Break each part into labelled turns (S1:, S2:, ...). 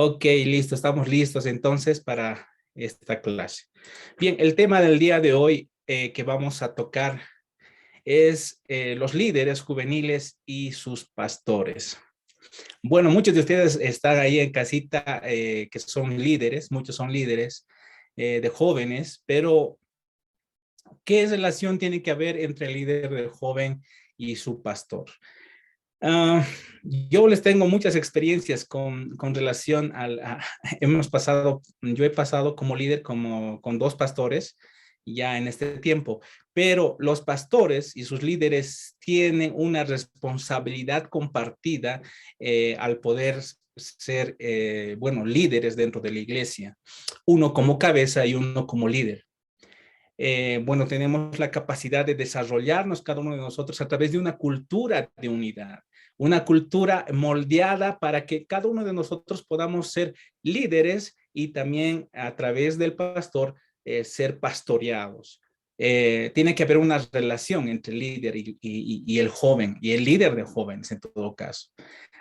S1: Ok, listo, estamos listos entonces para esta clase. Bien, el tema del día de hoy que vamos a tocar es los líderes juveniles y sus pastores. Bueno, muchos de ustedes están ahí en casita que son líderes, muchos son líderes de jóvenes, pero ¿qué relación tiene que haber entre el líder del joven y su pastor? Yo les tengo muchas experiencias con relación hemos pasado, yo he pasado como líder con dos pastores ya en este tiempo, pero los pastores y sus líderes tienen una responsabilidad compartida al poder ser, bueno, líderes dentro de la iglesia, uno como cabeza y uno como líder. Bueno, tenemos la capacidad de desarrollarnos cada uno de nosotros a través de una cultura de unidad, una cultura moldeada para que cada uno de nosotros podamos ser líderes y también a través del pastor ser pastoreados. Tiene que haber una relación entre el líder y el joven, y el líder de jóvenes en todo caso.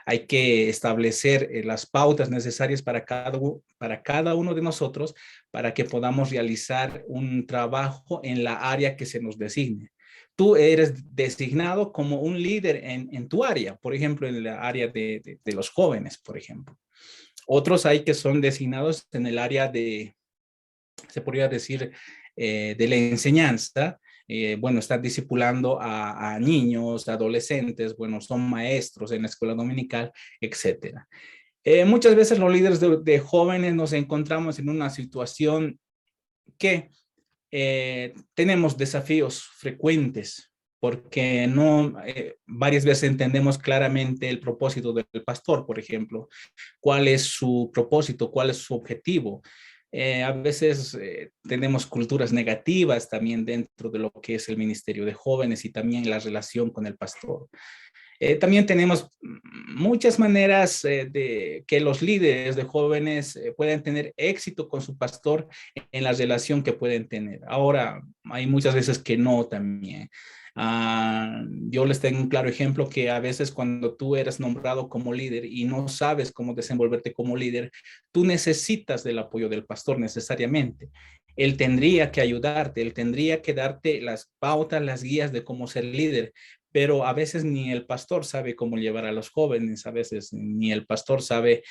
S1: Hay que establecer las pautas necesarias para cada uno de nosotros para que podamos realizar un trabajo en la área que se nos designe. Tú eres designado como un líder en tu área, por ejemplo, en la área de los jóvenes, por ejemplo. Otros hay que son designados en el área se podría decir, de la enseñanza. Bueno, están discipulando a niños, adolescentes, bueno, son maestros en la escuela dominical, etcétera. Muchas veces los líderes de jóvenes nos encontramos en una situación que tenemos desafíos frecuentes porque no varias veces entendemos claramente el propósito del pastor, por ejemplo, cuál es su propósito, cuál es su objetivo. A veces tenemos culturas negativas también dentro de lo que es el ministerio de jóvenes y también la relación con el pastor. También tenemos muchas maneras de que los líderes de jóvenes puedan tener éxito con su pastor en la relación que pueden tener. Ahora, hay muchas veces que no también. Yo les tengo un claro ejemplo que a veces cuando tú eres nombrado como líder y no sabes cómo desenvolverte como líder, tú necesitas del apoyo del pastor necesariamente. Él tendría que ayudarte, él tendría que darte las pautas, las guías de cómo ser líder, pero a veces ni el pastor sabe cómo llevar a los jóvenes, a veces ni el pastor sabe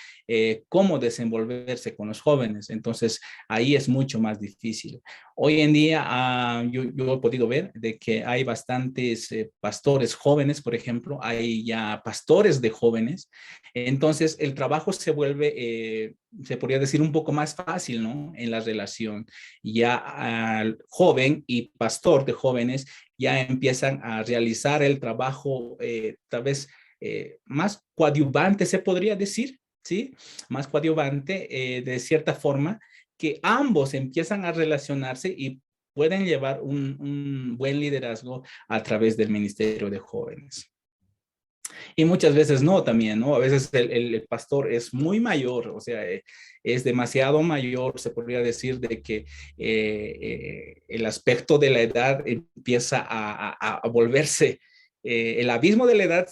S1: cómo desenvolverse con los jóvenes, entonces ahí es mucho más difícil. Hoy en día yo he podido ver de que hay bastantes pastores jóvenes, por ejemplo, hay ya pastores de jóvenes, entonces el trabajo se vuelve, se podría decir, un poco más fácil, ¿no? En la relación. Ya al joven y pastor de jóvenes ya empiezan a realizar el trabajo tal vez más coadyuvante, se podría decir, ¿sí? Más coadyuvante de cierta forma, que ambos empiezan a relacionarse y pueden llevar un buen liderazgo a través del Ministerio de Jóvenes. Y muchas veces no también, ¿no? A veces el pastor es muy mayor, o sea, es demasiado mayor, se podría decir, de que el aspecto de la edad empieza a volverse, el abismo de la edad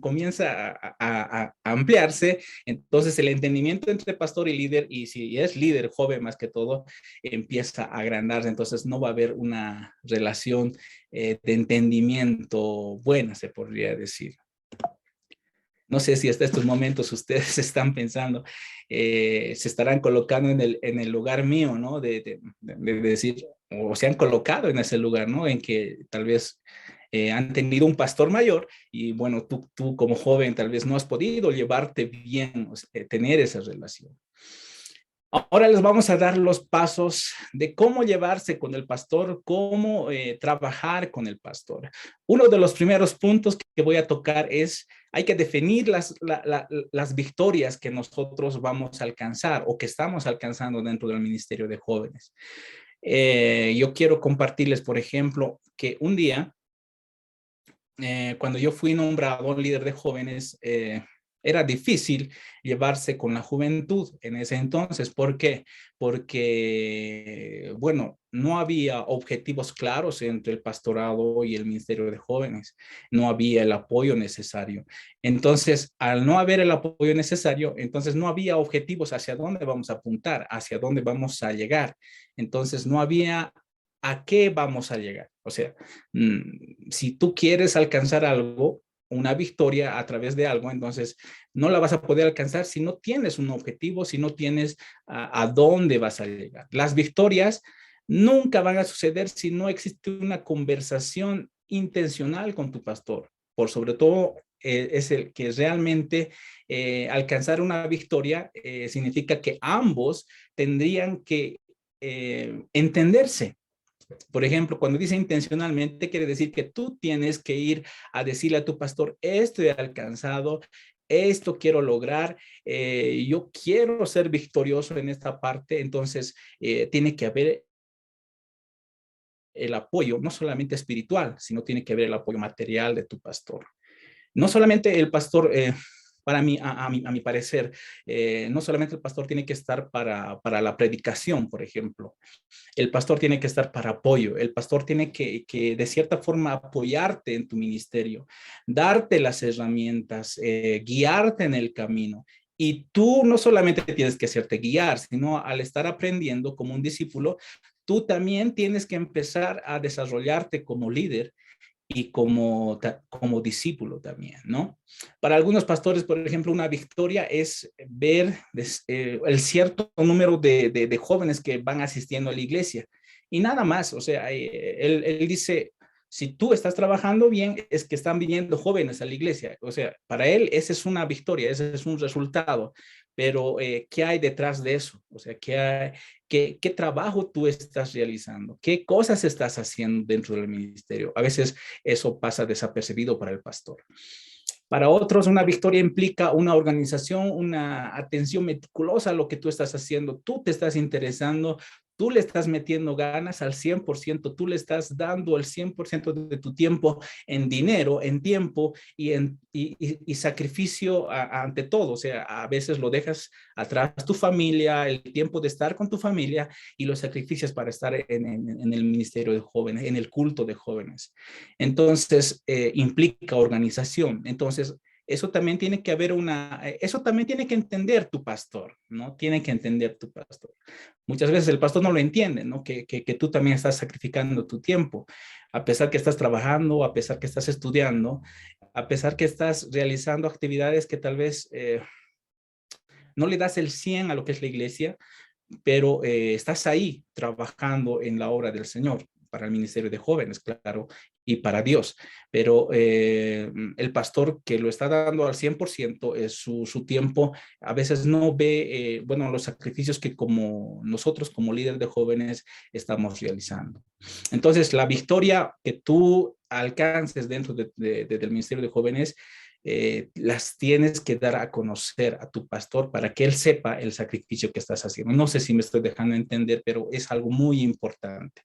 S1: comienza a ampliarse, entonces el entendimiento entre pastor y líder, y si es líder joven más que todo, empieza a agrandarse, entonces no va a haber una relación de entendimiento buena, se podría decir. No sé si hasta estos momentos ustedes están pensando, se estarán colocando en el lugar mío, ¿no? De decir, o se han colocado en ese lugar, ¿no? En que tal vez han tenido un pastor mayor y bueno, tú como joven tal vez no has podido llevarte bien, o sea, tener esa relación. Ahora les vamos a dar los pasos de cómo llevarse con el pastor, cómo trabajar con el pastor. Uno de los primeros puntos que voy a tocar es, hay que definir las victorias que nosotros vamos a alcanzar o que estamos alcanzando dentro del Ministerio de Jóvenes. Yo quiero compartirles, por ejemplo, que un día, cuando yo fui nombrado líder de jóvenes, Era difícil llevarse con la juventud en ese entonces. ¿Por qué? Porque, bueno, no había objetivos claros entre el pastorado y el ministerio de jóvenes. No había el apoyo necesario. Entonces, al no haber el apoyo necesario, entonces no había objetivos hacia dónde vamos a apuntar, hacia dónde vamos a llegar. Entonces, no había a qué vamos a llegar. O sea, si tú quieres alcanzar algo, una victoria a través de algo, entonces no la vas a poder alcanzar si no tienes un objetivo, si no tienes a dónde vas a llegar. Las victorias nunca van a suceder si no existe una conversación intencional con tu pastor. Por sobre todo, es el que realmente alcanzar una victoria significa que ambos tendrían que entenderse. Por ejemplo, cuando dice intencionalmente, quiere decir que tú tienes que ir a decirle a tu pastor, esto he alcanzado, esto quiero lograr, yo quiero ser victorioso en esta parte, entonces tiene que haber el apoyo, no solamente espiritual, sino tiene que haber el apoyo material de tu pastor. No solamente el pastor, para mí, a mi parecer, no solamente el pastor tiene que estar para la predicación, por ejemplo. El pastor tiene que estar para apoyo. El pastor tiene que de cierta forma apoyarte en tu ministerio, darte las herramientas, guiarte en el camino. Y tú no solamente tienes que hacerte guiar, sino al estar aprendiendo como un discípulo, tú también tienes que empezar a desarrollarte como líder y como discípulo también, ¿no? Para algunos pastores, por ejemplo, una victoria es ver el cierto número de jóvenes que van asistiendo a la iglesia y nada más. O sea, él dice, si tú estás trabajando bien, es que están viniendo jóvenes a la iglesia. O sea, para él esa es una victoria, ese es un resultado. Pero, ¿qué hay detrás de eso? O sea, ¿qué trabajo tú estás realizando? ¿Qué cosas estás haciendo dentro del ministerio? A veces eso pasa desapercibido para el pastor. Para otros, una victoria implica una organización, una atención meticulosa a lo que tú estás haciendo. Tú te estás interesando, tú le estás metiendo ganas al 100%, tú le estás dando el 100% de tu tiempo en dinero, en tiempo y sacrificio ante todo. O sea, a veces lo dejas atrás tu familia, el tiempo de estar con tu familia y los sacrificios para estar en el ministerio de jóvenes, en el culto de jóvenes. Entonces, implica organización. Entonces, eso también tiene que haber eso también tiene que entender tu pastor, ¿no? Tiene que entender tu pastor. Muchas veces el pastor no lo entiende, ¿no? Que tú también estás sacrificando tu tiempo, a pesar que estás trabajando, a pesar que estás estudiando, a pesar que estás realizando actividades que tal vez no le das el 100 a lo que es la iglesia, pero estás ahí trabajando en la obra del Señor, para el ministerio de jóvenes, claro, y para Dios. Pero el pastor que lo está dando al 100% es su tiempo, a veces no ve, bueno, los sacrificios que como nosotros, como líderes de jóvenes, estamos realizando. Entonces, la victoria que tú alcances dentro del ministerio de jóvenes las tienes que dar a conocer a tu pastor para que él sepa el sacrificio que estás haciendo. No sé si me estoy dejando entender, pero es algo muy importante.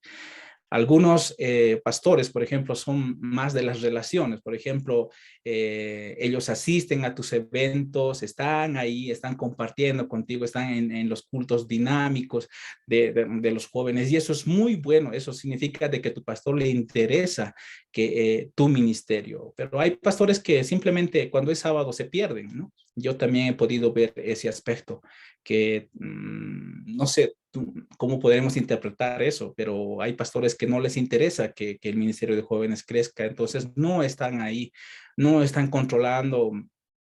S1: Algunos pastores, por ejemplo, son más de las relaciones. Por ejemplo, ellos asisten a tus eventos, están ahí, están compartiendo contigo, están en los cultos dinámicos de los jóvenes y eso es muy bueno. Eso significa de que tu pastor le interesa que tu ministerio. Pero hay pastores que simplemente cuando es sábado se pierden, ¿no? Yo también he podido ver ese aspecto que no sé cómo podremos interpretar eso, pero hay pastores que no les interesa que el ministerio de jóvenes crezca, entonces no están ahí, no están controlando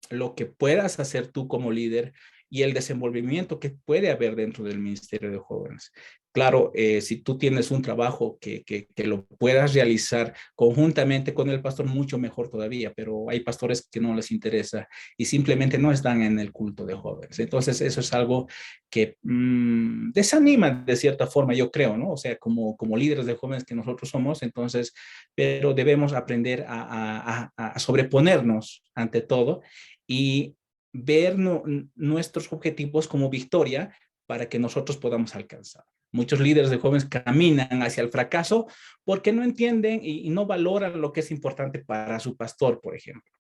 S1: lo que puedas hacer tú como líder y el desenvolvimiento que puede haber dentro del ministerio de jóvenes. Claro, si tú tienes un trabajo que lo puedas realizar conjuntamente con el pastor, mucho mejor todavía, pero hay pastores que no les interesa y simplemente no están en el culto de jóvenes. Entonces, eso es algo que desanima de cierta forma, yo creo, ¿no? O sea, como líderes de jóvenes que nosotros somos, entonces, pero debemos aprender a sobreponernos ante todo y ver nuestros objetivos como victoria para que nosotros podamos alcanzar. Muchos líderes de jóvenes caminan hacia el fracaso porque no entienden y no valoran lo que es importante para su pastor, por ejemplo.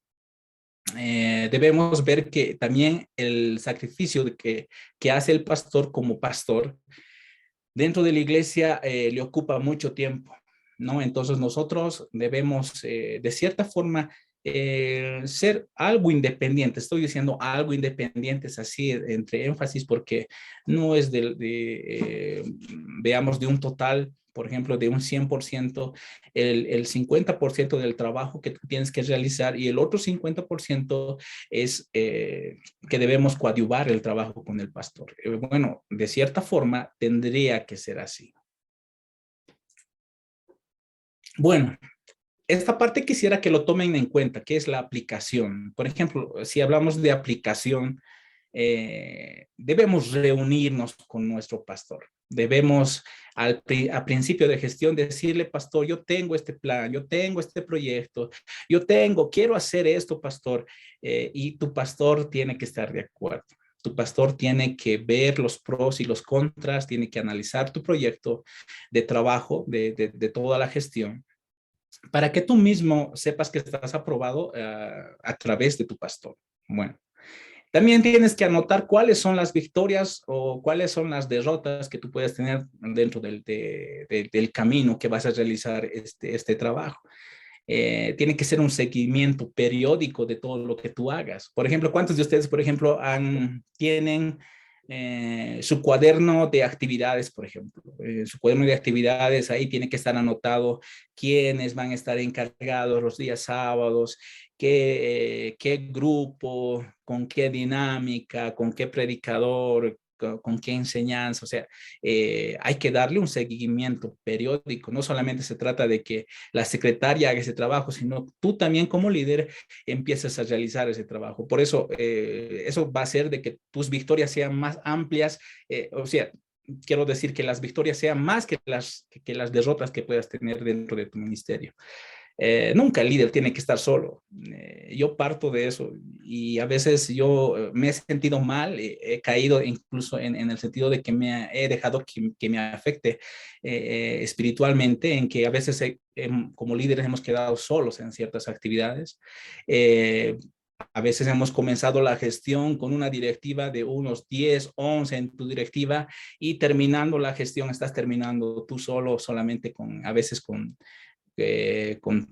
S1: debemos ver que también el sacrificio que hace el pastor como pastor dentro de la iglesia le ocupa mucho tiempo, ¿no? Entonces nosotros debemos, de cierta forma, ser algo independiente. Estoy diciendo algo independientes así, entre énfasis, porque no es veamos, de un total, por ejemplo, de un 100%, el 50% del trabajo que tú tienes que realizar y el otro 50% es que debemos coadyuvar el trabajo con el pastor. Bueno, de cierta forma tendría que ser así. Bueno, esta parte quisiera que lo tomen en cuenta, que es la aplicación. Por ejemplo, si hablamos de aplicación, debemos reunirnos con nuestro pastor. Debemos a principio de gestión decirle, pastor, yo tengo este plan, yo tengo este proyecto, quiero hacer esto, pastor, y tu pastor tiene que estar de acuerdo. Tu pastor tiene que ver los pros y los contras, tiene que analizar tu proyecto de trabajo, de toda la gestión, para que tú mismo sepas que estás aprobado a través de tu pastor. Bueno, también tienes que anotar cuáles son las victorias o cuáles son las derrotas que tú puedes tener dentro del camino que vas a realizar este trabajo. Tiene que ser un seguimiento periódico de todo lo que tú hagas. Por ejemplo, ¿cuántos de ustedes, por ejemplo, tienen su cuaderno de actividades, por ejemplo? Su cuaderno de actividades, ahí tiene que estar anotado quiénes van a estar encargados los días sábados, qué grupo, con qué dinámica, con qué predicador, con qué enseñanza. O sea, hay que darle un seguimiento periódico. No solamente se trata de que la secretaria haga ese trabajo, sino tú también como líder empiezas a realizar ese trabajo. Por eso, eso va a hacer de que tus victorias sean más amplias, o sea, quiero decir que las victorias sean más que las derrotas que puedas tener dentro de tu ministerio. Nunca el líder tiene que estar solo. Yo parto de eso y a veces yo me he sentido mal, he caído incluso en el sentido de que he dejado que me afecte espiritualmente, en que a veces como líderes hemos quedado solos en ciertas actividades. A veces hemos comenzado la gestión con una directiva de unos 10, 11 en tu directiva y terminando la gestión estás terminando tú solo, solamente a veces con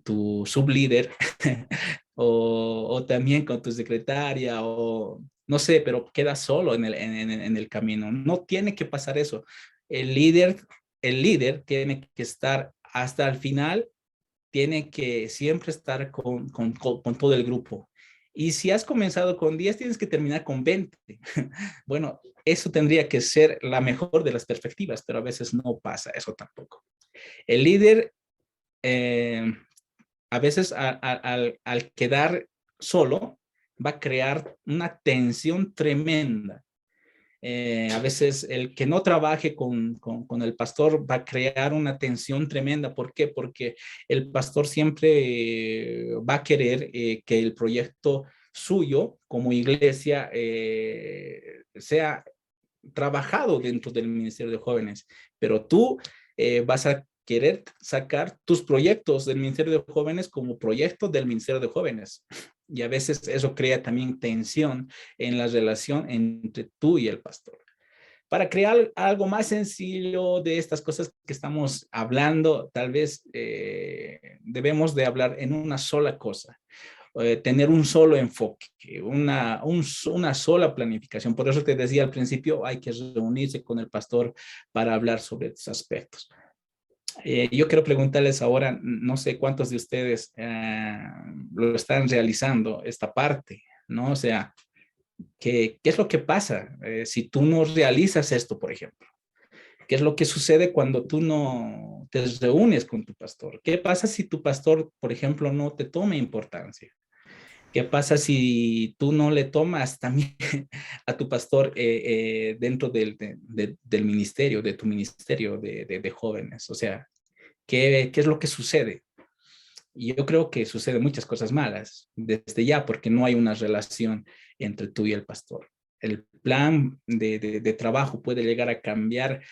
S1: tu sublíder o también con tu secretaria o no sé, pero quedas solo en el camino. No tiene que pasar eso. El líder, el líder tiene que estar hasta el final, tiene que siempre estar con todo el grupo. Y si has comenzado con 10, tienes que terminar con 20. Bueno, eso tendría que ser la mejor de las perspectivas, pero a veces no pasa eso tampoco. El líder eh, a veces al quedar solo va a crear una tensión tremenda. A veces el que no trabaje con el pastor va a crear una tensión tremenda. ¿Por qué? Porque el pastor siempre va a querer que el proyecto suyo como iglesia sea trabajado dentro del Ministerio de Jóvenes, pero tú vas a querer sacar tus proyectos del Ministerio de Jóvenes como proyectos del Ministerio de Jóvenes. Y a veces eso crea también tensión en la relación entre tú y el pastor. Para crear algo más sencillo de estas cosas que estamos hablando, tal vez debemos de hablar en una sola cosa, tener un solo enfoque, una sola planificación. Por eso te decía al principio, hay que reunirse con el pastor para hablar sobre estos aspectos. Yo quiero preguntarles ahora, no sé cuántos de ustedes lo están realizando esta parte, ¿no? O sea, ¿qué es lo que pasa si tú no realizas esto, por ejemplo? ¿Qué es lo que sucede cuando tú no te reúnes con tu pastor? ¿Qué pasa si tu pastor, por ejemplo, no te toma importancia? ¿Qué pasa si tú no le tomas también a tu pastor dentro del ministerio, de tu ministerio de jóvenes? O sea, ¿qué es lo que sucede? Y yo creo que suceden muchas cosas malas desde ya porque no hay una relación entre tú y el pastor. El plan de trabajo puede llegar a cambiar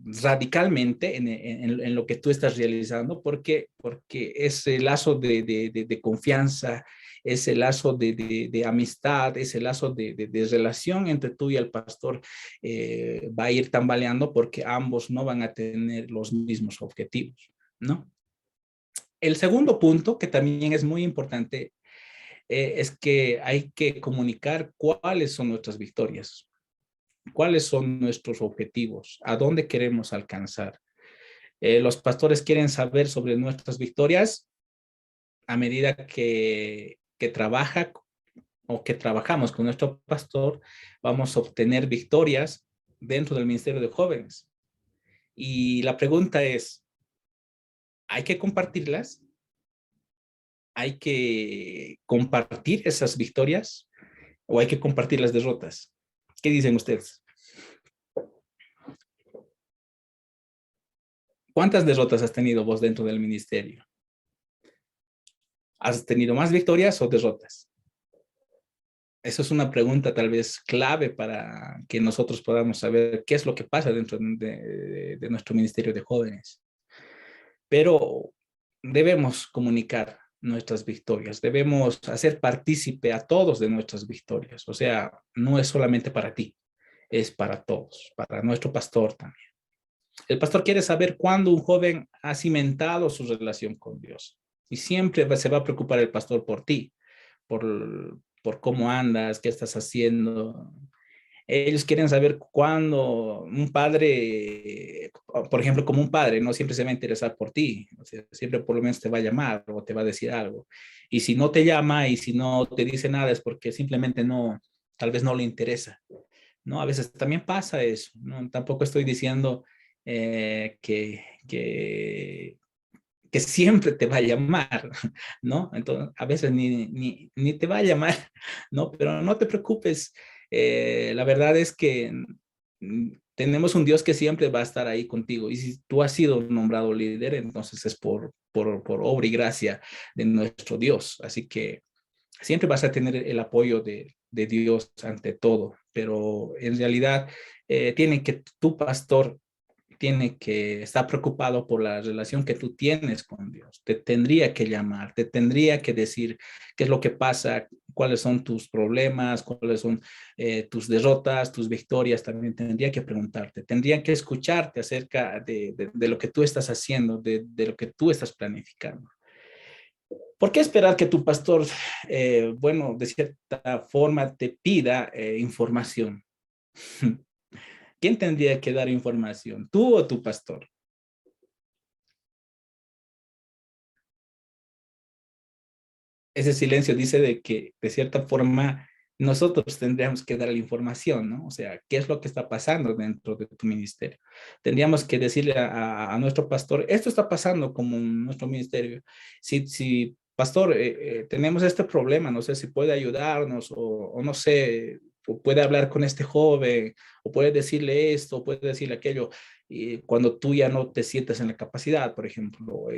S1: radicalmente en lo que tú estás realizando porque ese lazo de confianza ese lazo de amistad, ese lazo de relación entre tú y el pastor va a ir tambaleando porque ambos no van a tener los mismos objetivos, ¿no? El segundo punto, que también es muy importante, es que hay que comunicar cuáles son nuestras victorias, cuáles son nuestros objetivos, a dónde queremos alcanzar. Los pastores quieren saber sobre nuestras victorias a medida que trabaja o que trabajamos con nuestro pastor, vamos a obtener victorias dentro del Ministerio de Jóvenes. Y la pregunta es, ¿hay que compartirlas? ¿Hay que compartir esas victorias o hay que compartir las derrotas? ¿Qué dicen ustedes? ¿Cuántas derrotas has tenido vos dentro del ministerio? ¿Has tenido más victorias o derrotas? Eso es una pregunta tal vez clave para que nosotros podamos saber qué es lo que pasa dentro de nuestro ministerio de jóvenes. Pero debemos comunicar nuestras victorias, debemos hacer partícipe a todos de nuestras victorias. O sea, no es solamente para ti, es para todos, para nuestro pastor también. El pastor quiere saber cuándo un joven ha cimentado su relación con Dios. Y siempre se va a preocupar el pastor por ti, por cómo andas, qué estás haciendo. Ellos quieren saber cuándo un padre, por ejemplo, como un padre, no siempre se va a interesar por ti, o sea, siempre por lo menos te va a llamar o te va a decir algo. Y si no te llama y si no te dice nada es porque simplemente no, tal vez no le interesa, ¿no? A veces también pasa eso, ¿no? Tampoco estoy diciendo que siempre te va a llamar, ¿no? Entonces, a veces ni te va a llamar, ¿no? Pero no te preocupes. La verdad es que tenemos un Dios que siempre va a estar ahí contigo. Y si tú has sido nombrado líder, entonces es por obra y gracia de nuestro Dios. Así que siempre vas a tener el apoyo de Dios ante todo. Pero en realidad, tiene que tu pastor tiene que estar preocupado por la relación que tú tienes con Dios. Te tendría que llamar, te tendría que decir qué es lo que pasa, cuáles son tus problemas, cuáles son tus derrotas, tus victorias. También tendría que preguntarte, tendría que escucharte acerca de lo que tú estás haciendo, de lo que tú estás planificando. ¿Por qué esperar que tu pastor, bueno, de cierta forma te pida información? ¿Quién tendría que dar información? ¿Tú o tu pastor? Ese silencio dice de que de cierta forma nosotros tendríamos que dar la información, ¿no? O sea, ¿qué es lo que está pasando dentro de tu ministerio? Tendríamos que decirle a nuestro pastor, esto está pasando como en nuestro ministerio. Si pastor, tenemos este problema, no sé si puede ayudarnos o no sé, o puede hablar con este joven, o puede decirle esto, o puede decirle aquello, y cuando tú ya no te sientes en la capacidad, por ejemplo,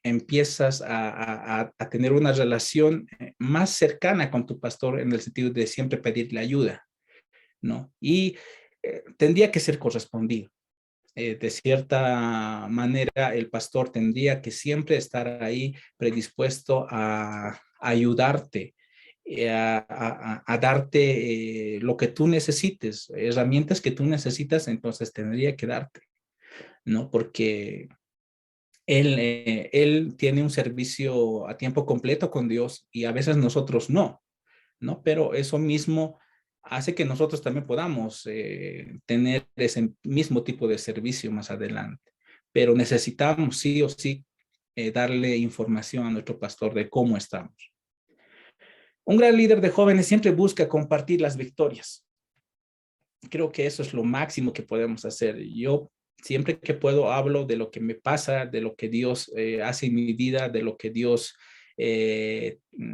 S1: empiezas a tener una relación más cercana con tu pastor en el sentido de siempre pedirle ayuda, ¿no? Y tendría que ser correspondido. De cierta manera, el pastor tendría que siempre estar ahí predispuesto a ayudarte, a darte lo que tú necesites, herramientas que tú necesitas, entonces tendría que darte, ¿no? Porque él tiene un servicio a tiempo completo con Dios y a veces nosotros no, ¿no? Pero eso mismo hace que nosotros también podamos tener ese mismo tipo de servicio más adelante. Pero necesitamos sí o sí darle información a nuestro pastor de cómo estamos. Un gran líder de jóvenes siempre busca compartir las victorias. Creo que eso es lo máximo que podemos hacer. Yo siempre que puedo hablo de lo que me pasa, de lo que Dios hace en mi vida, de lo que Dios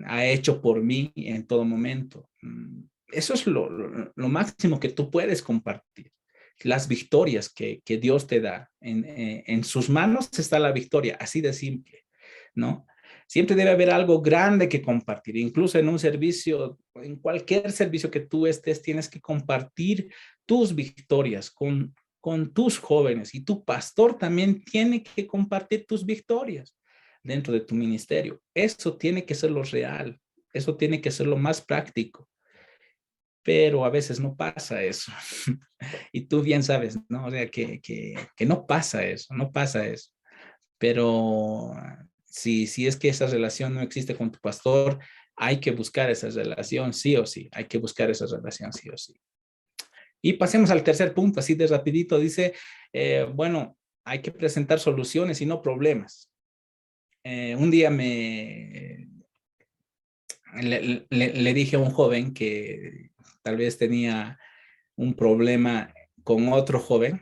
S1: ha hecho por mí en todo momento. Eso es lo máximo que tú puedes compartir. Las victorias que Dios te da. En sus manos está la victoria, así de simple, ¿no? Siempre debe haber algo grande que compartir, incluso en un servicio, en cualquier servicio que tú estés, tienes que compartir tus victorias con tus jóvenes y tu pastor también tiene que compartir tus victorias dentro de tu ministerio. Eso tiene que ser lo real. Eso tiene que ser lo más práctico, pero a veces no pasa eso. Y tú bien sabes, ¿no? O sea, que no pasa eso, no pasa eso. Pero si es que esa relación no existe con tu pastor, hay que buscar esa relación sí o sí, hay que buscar esa relación sí o sí. Y pasemos al tercer punto, así de rapidito, dice, bueno, hay que presentar soluciones y no problemas. Un día le dije a un joven que tal vez tenía un problema con otro joven,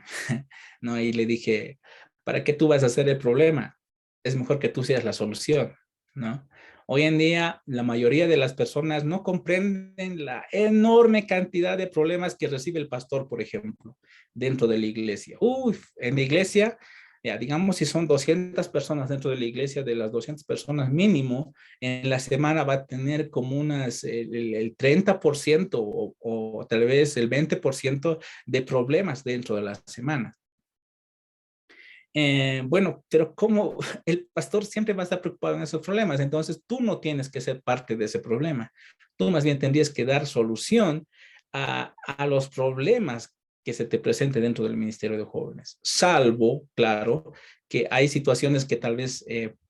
S1: ¿no? Y le dije, ¿para qué tú vas a hacer el problema? Es mejor que tú seas la solución, ¿no? Hoy en día, la mayoría de las personas no comprenden la enorme cantidad de problemas que recibe el pastor, por ejemplo, dentro de la iglesia. Uf, en la iglesia, ya, digamos, si son 200 personas dentro de la iglesia, de las 200 personas mínimo, en la semana va a tener como el 30% o tal vez el 20% de problemas dentro de la semana. Bueno, pero como el pastor siempre va a estar preocupado en esos problemas, entonces tú no tienes que ser parte de ese problema. Tú más bien tendrías que dar solución a los problemas que se te presenten dentro del Ministerio de Jóvenes, salvo, claro, que hay situaciones que tal vez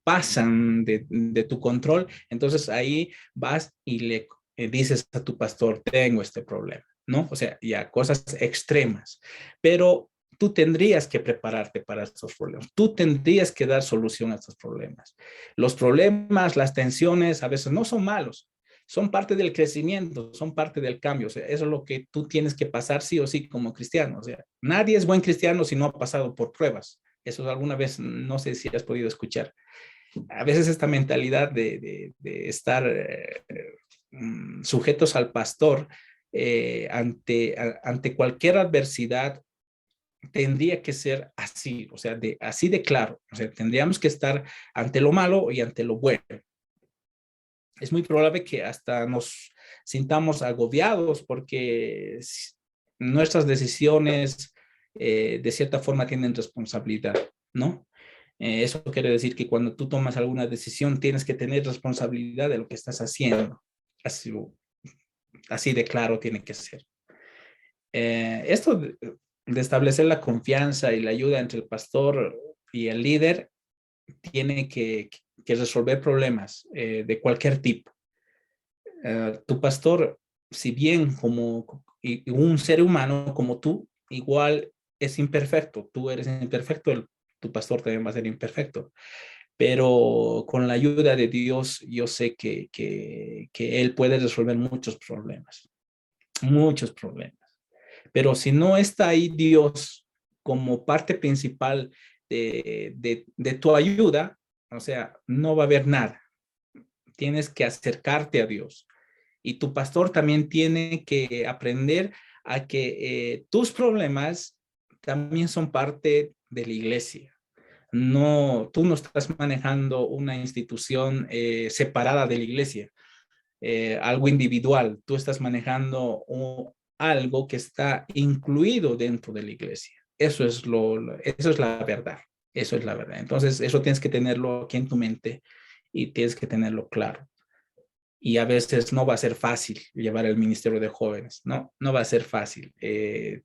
S1: pasan de tu control, entonces ahí vas y le dices a tu pastor, tengo este problema, ¿no? O sea, ya cosas extremas, pero tú tendrías que prepararte para estos problemas. Tú tendrías que dar solución a estos problemas. Los problemas, las tensiones, a veces no son malos, son parte del crecimiento, son parte del cambio. O sea, eso es lo que tú tienes que pasar sí o sí como cristiano. O sea, nadie es buen cristiano si no ha pasado por pruebas. Eso alguna vez, no sé si has podido escuchar. A veces esta mentalidad de estar sujetos al pastor ante cualquier adversidad tendría que ser así, o sea, así de claro. O sea, tendríamos que estar ante lo malo y ante lo bueno. Es muy probable que hasta nos sintamos agobiados porque nuestras decisiones de cierta forma tienen responsabilidad, ¿no? Eso quiere decir que cuando tú tomas alguna decisión tienes que tener responsabilidad de lo que estás haciendo. Así, así de claro tiene que ser. Esto de establecer la confianza y la ayuda entre el pastor y el líder tiene que resolver problemas de cualquier tipo. Tu pastor, si bien como un ser humano como tú, igual es imperfecto. Tú eres imperfecto, tu pastor también va a ser imperfecto. Pero con la ayuda de Dios, yo sé que Él puede resolver muchos problemas, muchos problemas. Pero si no está ahí Dios como parte principal de tu ayuda, o sea, no va a haber nada. Tienes que acercarte a Dios. Y tu pastor también tiene que aprender a que tus problemas también son parte de la iglesia. No, tú no estás manejando una institución separada de la iglesia, algo individual. Tú estás manejando algo que está incluido dentro de la iglesia. Eso es la verdad. Eso es la verdad. Entonces, eso tienes que tenerlo aquí en tu mente y tienes que tenerlo claro. Y a veces no va a ser fácil llevar el ministerio de jóvenes, no, no va a ser fácil.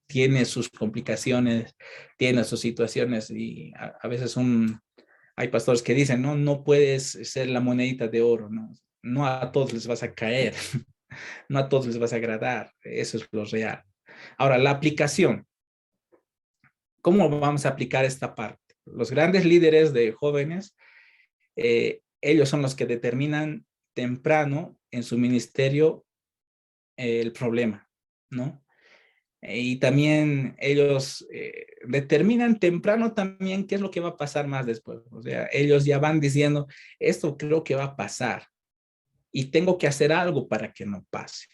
S1: Tiene sus complicaciones, tiene sus situaciones y a veces hay pastores que dicen, no, no puedes ser la monedita de oro, no, no a todos les vas a caer, no a todos les vas a agradar, eso es lo real. Ahora, la aplicación, ¿cómo vamos a aplicar esta parte? Los grandes líderes de jóvenes, ellos son los que determinan temprano en su ministerio el problema, ¿no? Y también ellos determinan temprano también qué es lo que va a pasar más después. O sea, ellos ya van diciendo, esto creo que va a pasar y tengo que hacer algo para que no pase.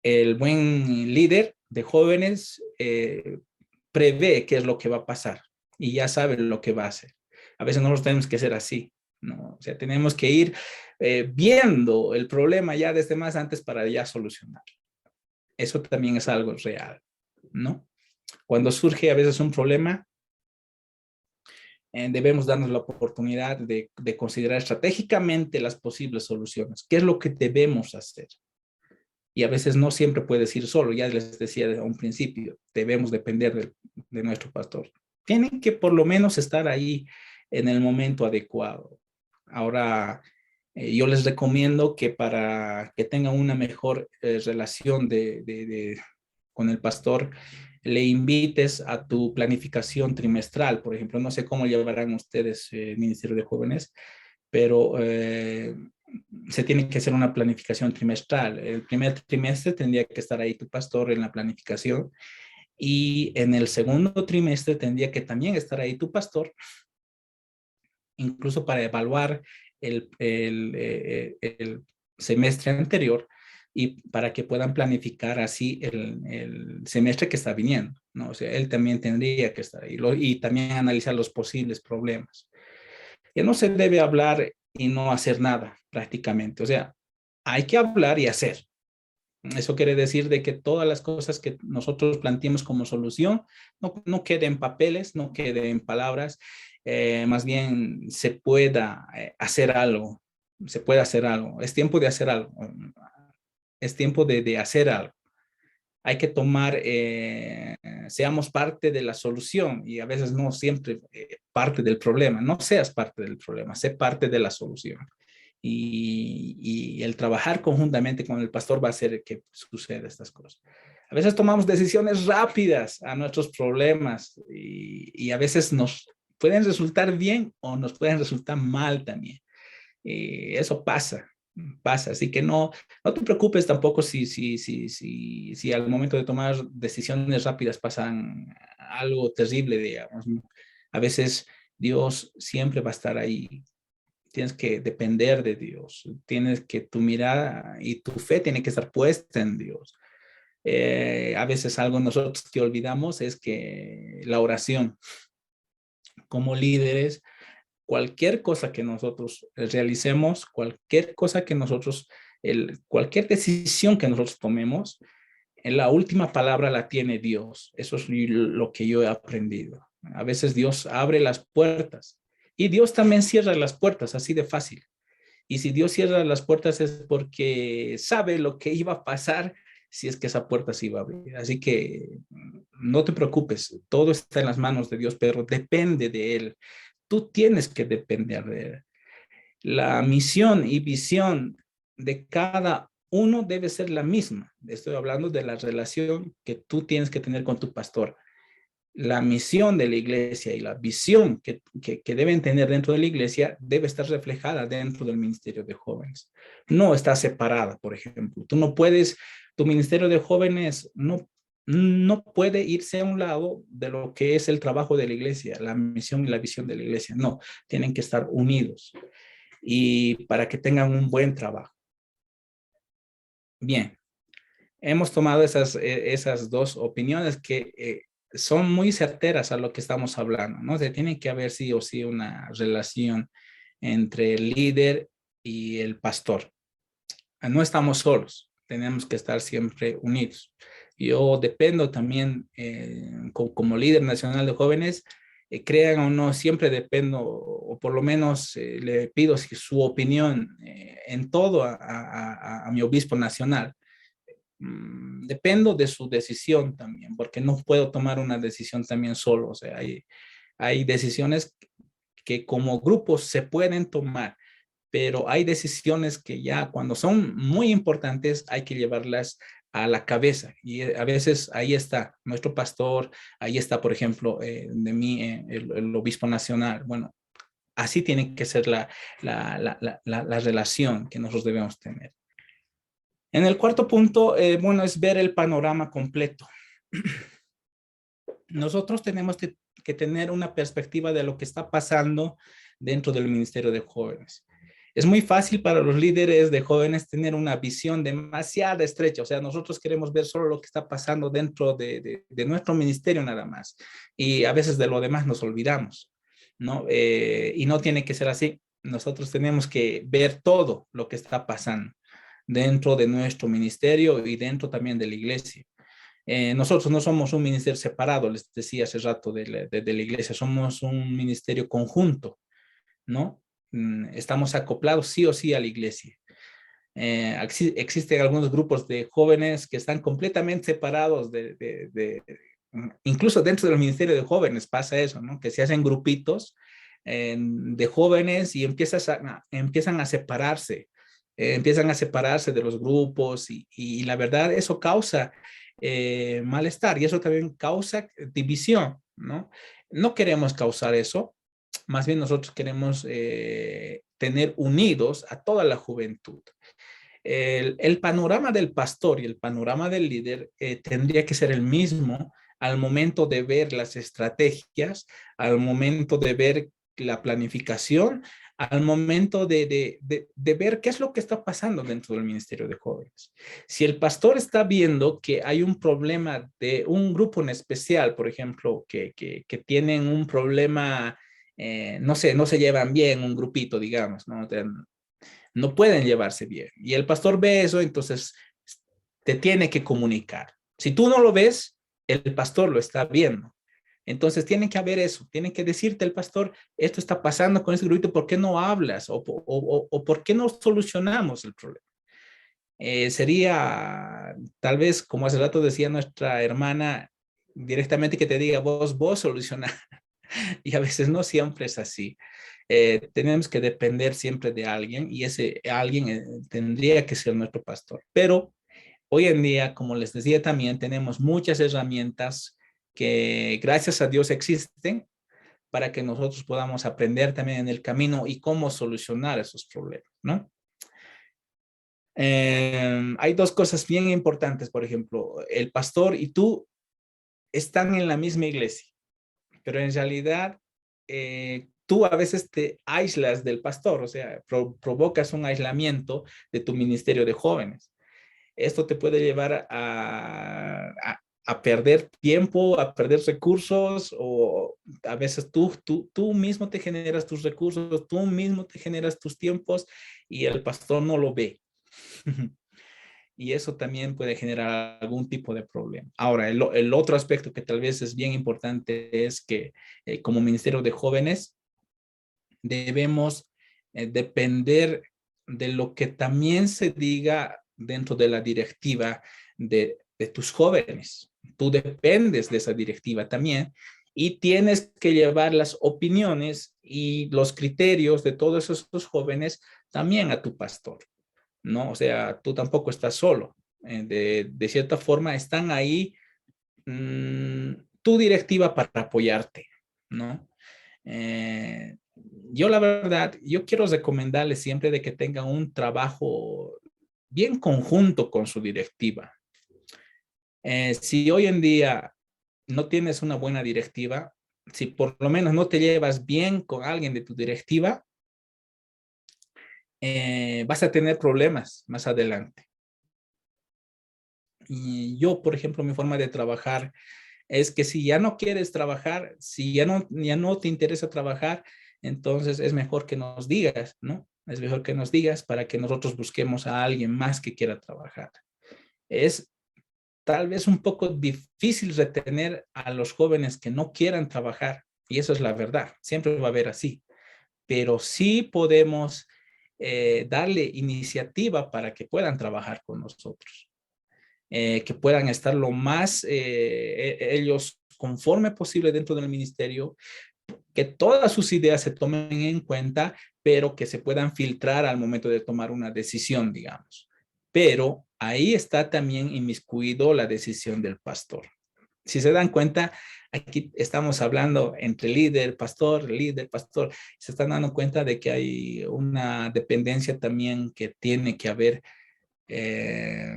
S1: El buen líder de jóvenes prevé qué es lo que va a pasar y ya sabe lo que va a hacer. A veces nosotros tenemos que ser así, ¿no? O sea, tenemos que ir viendo el problema ya desde más antes para ya solucionar. Eso también es algo real, ¿no? Cuando surge a veces un problema, debemos darnos la oportunidad de considerar estratégicamente las posibles soluciones. ¿Qué es lo que debemos hacer? Y a veces no siempre puedes ir solo. Ya les decía desde un principio, debemos depender de nuestro pastor. Tienen que por lo menos estar ahí en el momento adecuado. Ahora, yo les recomiendo que para que tengan una mejor relación con el pastor, le invites a tu planificación trimestral. Por ejemplo, no sé cómo llevarán ustedes el Ministerio de Jóvenes, pero se tiene que hacer una planificación trimestral. El primer trimestre tendría que estar ahí tu pastor en la planificación, y en el segundo trimestre tendría que también estar ahí tu pastor, incluso para evaluar el semestre anterior y para que puedan planificar así el semestre que está viniendo, ¿no? O sea, él también tendría que estar ahí y también analizar los posibles problemas. Que no se debe hablar y no hacer nada prácticamente. O sea, hay que hablar y hacer. Eso quiere decir de que todas las cosas que nosotros planteemos como solución no queden en papeles, no queden en palabras, más bien se pueda hacer algo, se puede hacer algo. Es tiempo de hacer algo, es tiempo de hacer algo. Hay que tomar, seamos parte de la solución y a veces no siempre parte del problema. No seas parte del problema, sé parte de la solución. Y el trabajar conjuntamente con el pastor va a hacer que suceda estas cosas. A veces tomamos decisiones rápidas a nuestros problemas y a veces nos pueden resultar bien o nos pueden resultar mal también. Eso pasa. Así que no te preocupes tampoco si al momento de tomar decisiones rápidas pasan algo terrible, digamos, ¿no? A veces Dios siempre va a estar ahí. Tienes que depender de Dios. Tienes que tu mirada y tu fe tiene que estar puesta en Dios. A veces algo nosotros que olvidamos es que la oración como líderes, cualquier cosa que nosotros realicemos, cualquier cosa que nosotros, cualquier decisión que nosotros tomemos, en la última palabra la tiene Dios. Eso es lo que yo he aprendido. A veces Dios abre las puertas y Dios también cierra las puertas, así de fácil. Y si Dios cierra las puertas es porque sabe lo que iba a pasar si es que esa puerta se iba a abrir. Así que no te preocupes, todo está en las manos de Dios, pero depende de Él. Tú tienes que depender de Él. La misión y visión de cada uno debe ser la misma. Estoy hablando de la relación que tú tienes que tener con tu pastor. La misión de la iglesia y la visión que deben tener dentro de la iglesia debe estar reflejada dentro del ministerio de jóvenes. No está separada, por ejemplo. Tú no puedes, tu ministerio de jóvenes no puede irse a un lado de lo que es el trabajo de la iglesia, la misión y la visión de la iglesia. No, tienen que estar unidos y para que tengan un buen trabajo. Bien, hemos tomado esas dos opiniones que son muy certeras a lo que estamos hablando, ¿no? Se tiene que haber sí o sí una relación entre el líder y el pastor. No estamos solos, tenemos que estar siempre unidos. Yo dependo también, como líder nacional de jóvenes, crean o no, siempre dependo, o por lo menos le pido su opinión en todo a mi obispo nacional. Dependo de su decisión también, porque no puedo tomar una decisión también solo. O sea, hay decisiones que como grupos se pueden tomar, pero hay decisiones que ya cuando son muy importantes hay que llevarlas a la cabeza. Y a veces ahí está nuestro pastor, ahí está, por ejemplo, de mí, el obispo nacional. Bueno, así tiene que ser la relación que nosotros debemos tener. En el cuarto punto, bueno, es ver el panorama completo. Nosotros tenemos que tener una perspectiva de lo que está pasando dentro del Ministerio de Jóvenes. Es muy fácil para los líderes de jóvenes tener una visión demasiado estrecha. O sea, nosotros queremos ver solo lo que está pasando dentro de nuestro ministerio nada más. Y a veces de lo demás nos olvidamos, ¿no? Y no tiene que ser así. Nosotros tenemos que ver todo lo que está pasando dentro de nuestro ministerio y dentro también de la iglesia. Nosotros no somos un ministerio separado, les decía hace rato de la iglesia, somos un ministerio conjunto, ¿no? Estamos acoplados sí o sí a la iglesia. Existen algunos grupos de jóvenes que están completamente separados incluso dentro del Ministerio de Jóvenes pasa eso, ¿no? Que se hacen grupitos de jóvenes y empiezan a separarse, empiezan a separarse de los grupos y la verdad eso causa malestar y eso también causa división, ¿no? No queremos causar eso, más bien nosotros queremos tener unidos a toda la juventud. El panorama del pastor y el panorama del líder tendría que ser el mismo al momento de ver las estrategias, al momento de ver la planificación, al momento de ver qué es lo que está pasando dentro del Ministerio de Jóvenes. Si el pastor está viendo que hay un problema de un grupo en especial, por ejemplo, que tienen un problema, no sé, no se llevan bien un grupito, digamos, ¿no? No pueden llevarse bien. Y el pastor ve eso, entonces te tiene que comunicar. Si tú no lo ves, el pastor lo está viendo. Entonces tiene que haber eso, tiene que decirte el pastor, esto está pasando con este grupito, ¿por qué no hablas? O ¿por qué no solucionamos el problema? Sería tal vez, como hace rato decía nuestra hermana, directamente que te diga, vos soluciona. Y a veces no siempre es así. Tenemos que depender siempre de alguien y ese alguien tendría que ser nuestro pastor. Pero hoy en día, como les decía también, tenemos muchas herramientas que gracias a Dios existen para que nosotros podamos aprender también en el camino y cómo solucionar esos problemas, ¿no? Hay dos cosas bien importantes, por ejemplo, el pastor y tú están en la misma iglesia, pero en realidad tú a veces te aíslas del pastor, o sea, provocas un aislamiento de tu ministerio de jóvenes. Esto te puede llevar a perder tiempo, a perder recursos, o a veces tú mismo te generas tus recursos, tú mismo te generas tus tiempos y el pastor no lo ve. Y eso también puede generar algún tipo de problema. Ahora, el otro aspecto que tal vez es bien importante es que como Ministerio de Jóvenes debemos depender de lo que también se diga dentro de la directiva de tus jóvenes. Tú dependes de esa directiva también y tienes que llevar las opiniones y los criterios de todos esos jóvenes también a tu pastor, ¿no? O sea, tú tampoco estás solo. De cierta forma, están ahí tu directiva para apoyarte, ¿no? Yo la verdad, yo quiero recomendarles siempre de que tengan un trabajo bien conjunto con su directiva. Si hoy en día no tienes una buena directiva, si por lo menos no te llevas bien con alguien de tu directiva, vas a tener problemas más adelante. Y yo, por ejemplo, mi forma de trabajar es que si ya no quieres trabajar, si ya no te interesa trabajar, entonces es mejor que nos digas, ¿no? Es mejor que nos digas para que nosotros busquemos a alguien más que quiera trabajar. Es tal vez un poco difícil retener a los jóvenes que no quieran trabajar, y eso es la verdad, siempre va a haber así, pero sí podemos darle iniciativa para que puedan trabajar con nosotros. Que puedan estar lo más ellos conforme posible dentro del ministerio, que todas sus ideas se tomen en cuenta, pero que se puedan filtrar al momento de tomar una decisión, digamos. Pero ahí está también inmiscuido la decisión del pastor. Si se dan cuenta, aquí estamos hablando entre líder, pastor, se están dando cuenta de que hay una dependencia también que tiene que haber eh,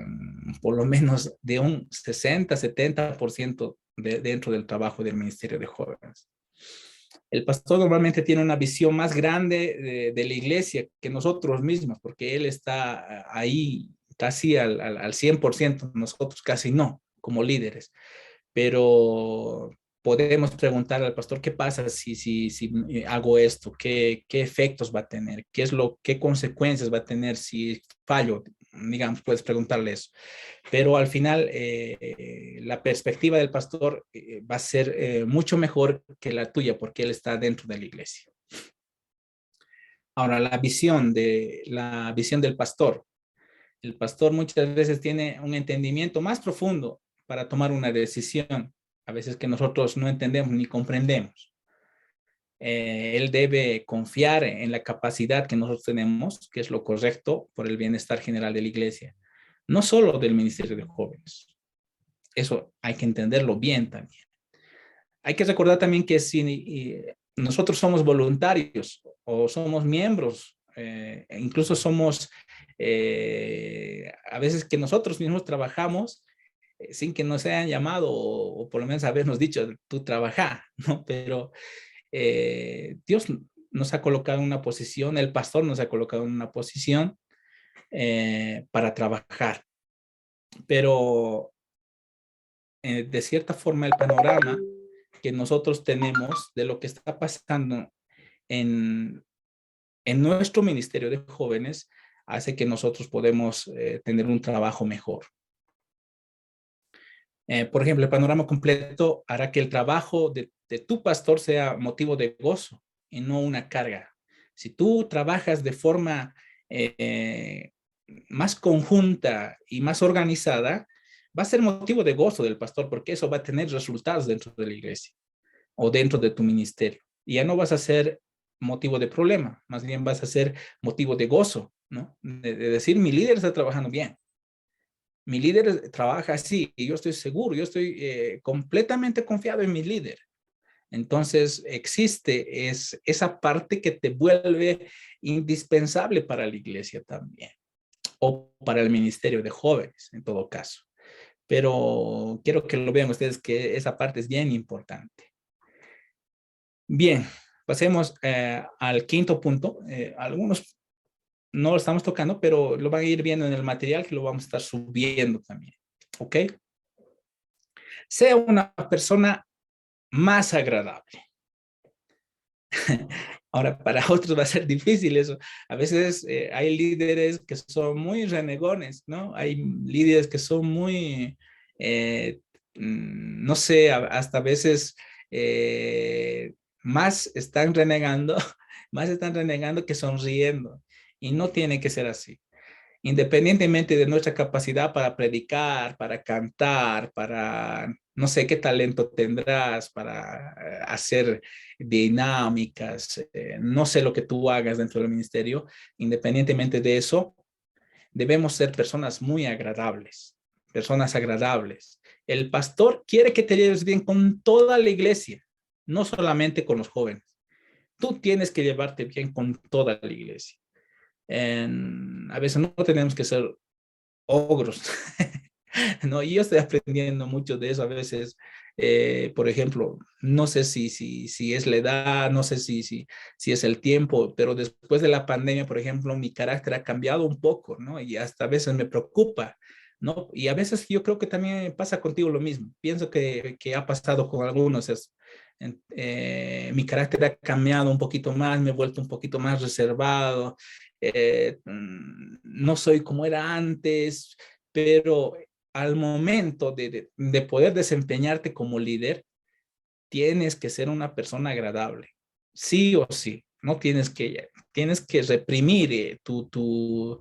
S1: por lo menos de un 60-70% dentro del trabajo del Ministerio de Jóvenes. El pastor normalmente tiene una visión más grande de la iglesia que nosotros mismos, porque él está ahí casi al 100%, nosotros casi no, como líderes. Pero podemos preguntar al pastor qué pasa si hago esto, qué efectos va a tener, qué consecuencias va a tener si fallo, digamos, puedes preguntarle eso. Pero al final la perspectiva del pastor va a ser mucho mejor que la tuya porque él está dentro de la iglesia. Ahora, la visión del pastor. El pastor muchas veces tiene un entendimiento más profundo para tomar una decisión, a veces que nosotros no entendemos ni comprendemos. Él debe confiar en la capacidad que nosotros tenemos, que es lo correcto por el bienestar general de la iglesia, no solo del ministerio de jóvenes. Eso hay que entenderlo bien también. Hay que recordar también que si nosotros somos voluntarios o somos miembros, incluso somos, a veces que nosotros mismos trabajamos sin que nos hayan llamado o por lo menos habernos dicho, tú trabaja, ¿no? Pero Dios nos ha colocado en una posición, el pastor nos ha colocado en una posición para trabajar. Pero de cierta forma el panorama que nosotros tenemos de lo que está pasando en, en nuestro ministerio de jóvenes hace que nosotros podemos tener un trabajo mejor. Por ejemplo, el panorama completo hará que el trabajo de tu pastor sea motivo de gozo y no una carga. Si tú trabajas de forma más conjunta y más organizada, va a ser motivo de gozo del pastor porque eso va a tener resultados dentro de la iglesia o dentro de tu ministerio. Y ya no vas a ser motivo de problema, más bien vas a ser motivo de gozo, ¿no? De decir, mi líder está trabajando bien. Mi líder trabaja así y yo estoy seguro, yo estoy completamente confiado en mi líder. Entonces existe esa parte que te vuelve indispensable para la iglesia también o para el ministerio de jóvenes en todo caso. Pero quiero que lo vean ustedes que esa parte es bien importante. Bien, pasemos al quinto punto. Algunos no lo estamos tocando, pero lo van a ir viendo en el material que lo vamos a estar subiendo también. ¿Ok? Sea una persona más agradable. Ahora, para otros va a ser difícil eso. A veces hay líderes que son muy renegones, ¿no? Hay líderes que son muy, no sé, hasta a veces más están renegando, más están renegando que sonriendo. Y no tiene que ser así. Independientemente de nuestra capacidad para predicar, para cantar, para no sé qué talento tendrás para hacer dinámicas, no sé lo que tú hagas dentro del ministerio, independientemente de eso, debemos ser personas muy agradables, personas agradables. El pastor quiere que te lleves bien con toda la iglesia, no solamente con los jóvenes. Tú tienes que llevarte bien con toda la iglesia. A veces no tenemos que ser ogros, ¿no? Y yo estoy aprendiendo mucho de eso a veces. Por ejemplo, no sé si es la edad, no sé si es el tiempo, pero después de la pandemia, por ejemplo, mi carácter ha cambiado un poco, ¿no? Y hasta a veces me preocupa, ¿no? Y a veces yo creo que también pasa contigo lo mismo. Pienso que ha pasado con algunos. Mi carácter ha cambiado un poquito más, me he vuelto un poquito más reservado. No soy como era antes, pero al momento de poder desempeñarte como líder, tienes que ser una persona agradable, sí o sí. No tienes que reprimir tu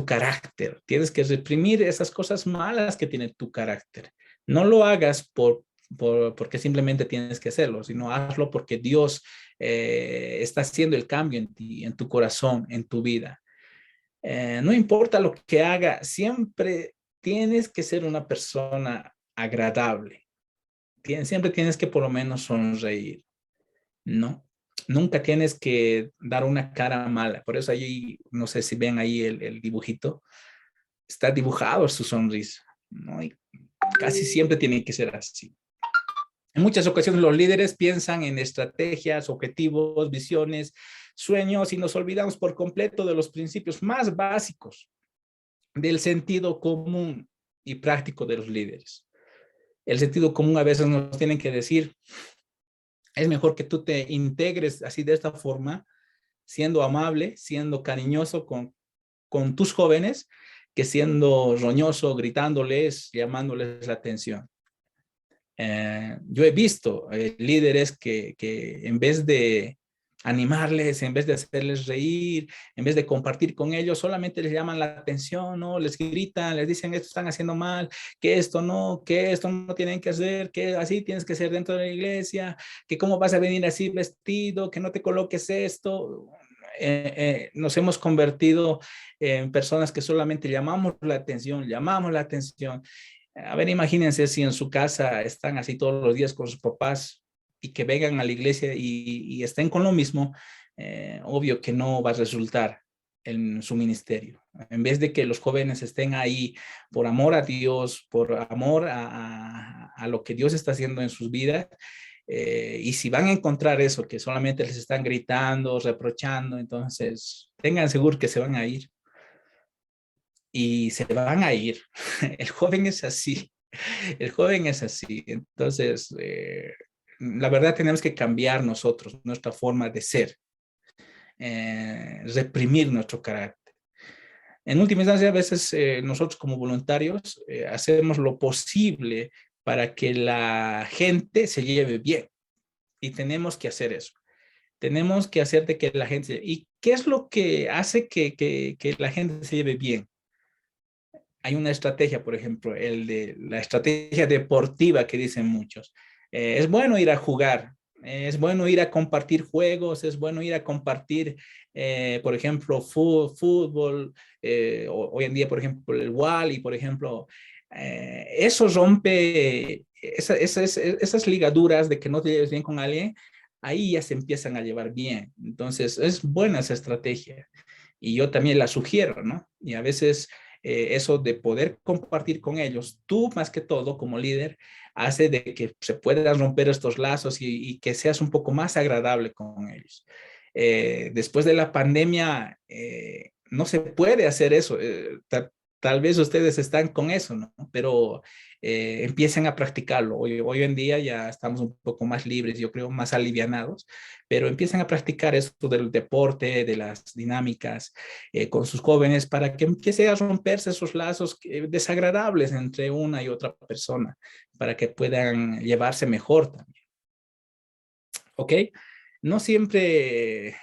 S1: carácter, tienes que reprimir esas cosas malas que tiene tu carácter. No lo hagas porque simplemente tienes que hacerlo, sino hazlo porque Dios está haciendo el cambio en ti, en tu corazón, en tu vida. No importa lo que haga, siempre tienes que ser una persona agradable. Siempre tienes que por lo menos sonreír, ¿no? Nunca tienes que dar una cara mala. Por eso ahí, no sé si ven ahí el dibujito, está dibujado su sonrisa, ¿no? Y casi siempre tiene que ser así. En muchas ocasiones los líderes piensan en estrategias, objetivos, visiones, sueños y nos olvidamos por completo de los principios más básicos del sentido común y práctico de los líderes. El sentido común a veces nos tienen que decir, es mejor que tú te integres así de esta forma, siendo amable, siendo cariñoso con tus jóvenes, que siendo roñoso, gritándoles, llamándoles la atención. Yo he visto líderes que en vez de animarles, en vez de hacerles reír, en vez de compartir con ellos, solamente les llaman la atención, ¿no? Les gritan, les dicen esto están haciendo mal, que esto no tienen que hacer, que así tienes que ser dentro de la iglesia, que cómo vas a venir así vestido, que no te coloques esto. Nos hemos convertido en personas que solamente llamamos la atención. A ver, imagínense si en su casa están así todos los días con sus papás y que vengan a la iglesia y estén con lo mismo, obvio que no va a resultar en su ministerio. En vez de que los jóvenes estén ahí por amor a Dios, por amor a lo que Dios está haciendo en sus vidas, y si van a encontrar eso, que solamente les están gritando, reprochando, entonces tengan seguro que se van a ir y se van a ir. El joven es así, el joven es así. Entonces, la verdad tenemos que cambiar nosotros, nuestra forma de ser, reprimir nuestro carácter. En última instancia, a veces nosotros como voluntarios hacemos lo posible para que la gente se lleve bien y tenemos que hacer eso. Tenemos que hacer de que la gente... ¿Y qué es lo que hace que la gente se lleve bien? Hay una estrategia, por ejemplo, el de la estrategia deportiva que dicen muchos. Es bueno ir a jugar, es bueno ir a compartir juegos, es bueno ir a compartir, por ejemplo, fútbol, hoy en día, por ejemplo, el Wally, por ejemplo, eso rompe esas ligaduras de que no te lleves bien con alguien, ahí ya se empiezan a llevar bien. Entonces, es buena esa estrategia y yo también la sugiero, ¿no? Y a veces eso de poder compartir con ellos, tú más que todo como líder, hace de que se puedan romper estos lazos y que seas un poco más agradable con ellos. Después de la pandemia, no se puede hacer eso. Tal vez ustedes están con eso, ¿no? Pero empiecen a practicarlo. Hoy en día ya estamos un poco más libres, yo creo, más alivianados, pero empiecen a practicar esto del deporte, de las dinámicas con sus jóvenes para que empiece a romperse esos lazos desagradables entre una y otra persona, para que puedan llevarse mejor también. ¿Ok? No siempre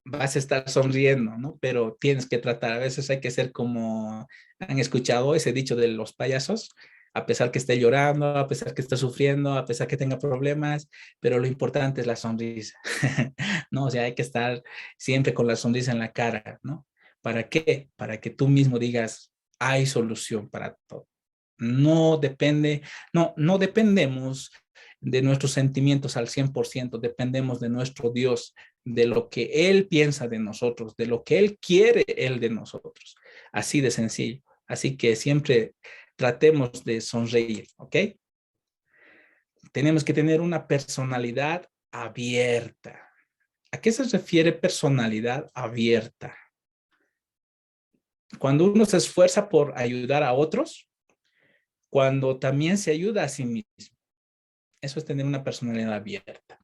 S1: vas a estar sonriendo, ¿no? Pero tienes que tratar. A veces hay que ser como han escuchado ese dicho de los payasos, a pesar que esté llorando, a pesar que esté sufriendo, a pesar que tenga problemas, pero lo importante es la sonrisa, ¿no? O sea, hay que estar siempre con la sonrisa en la cara, ¿no? ¿Para qué? Para que tú mismo digas, hay solución para todo. No dependemos de nuestros sentimientos al 100%, dependemos de nuestro Dios, de lo que Él piensa de nosotros, de lo que Él quiere Él de nosotros. Así de sencillo. Así que siempre tratemos de sonreír, ¿ok? Tenemos que tener una personalidad abierta. ¿A qué se refiere personalidad abierta? Cuando uno se esfuerza por ayudar a otros, cuando también se ayuda a sí mismo. Eso es tener una personalidad abierta.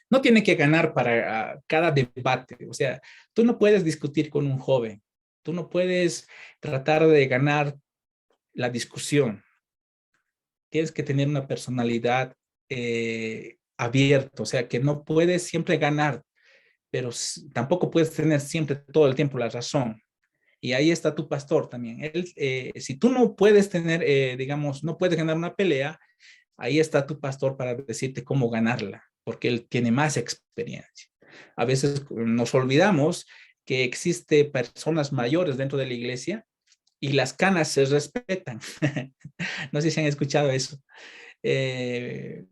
S1: No tiene que ganar para cada debate. O sea, tú no puedes discutir con un joven. Tú no puedes tratar de ganar la discusión. Tienes que tener una personalidad abierta. O sea, que no puedes siempre ganar, pero tampoco puedes tener siempre todo el tiempo la razón. Y ahí está tu pastor también. Él, si tú no puedes tener, digamos, no puedes ganar una pelea, ahí está tu pastor para decirte cómo ganarla, porque él tiene más experiencia. A veces nos olvidamos que existe personas mayores dentro de la iglesia y las canas se respetan. No sé si han escuchado eso. Eh,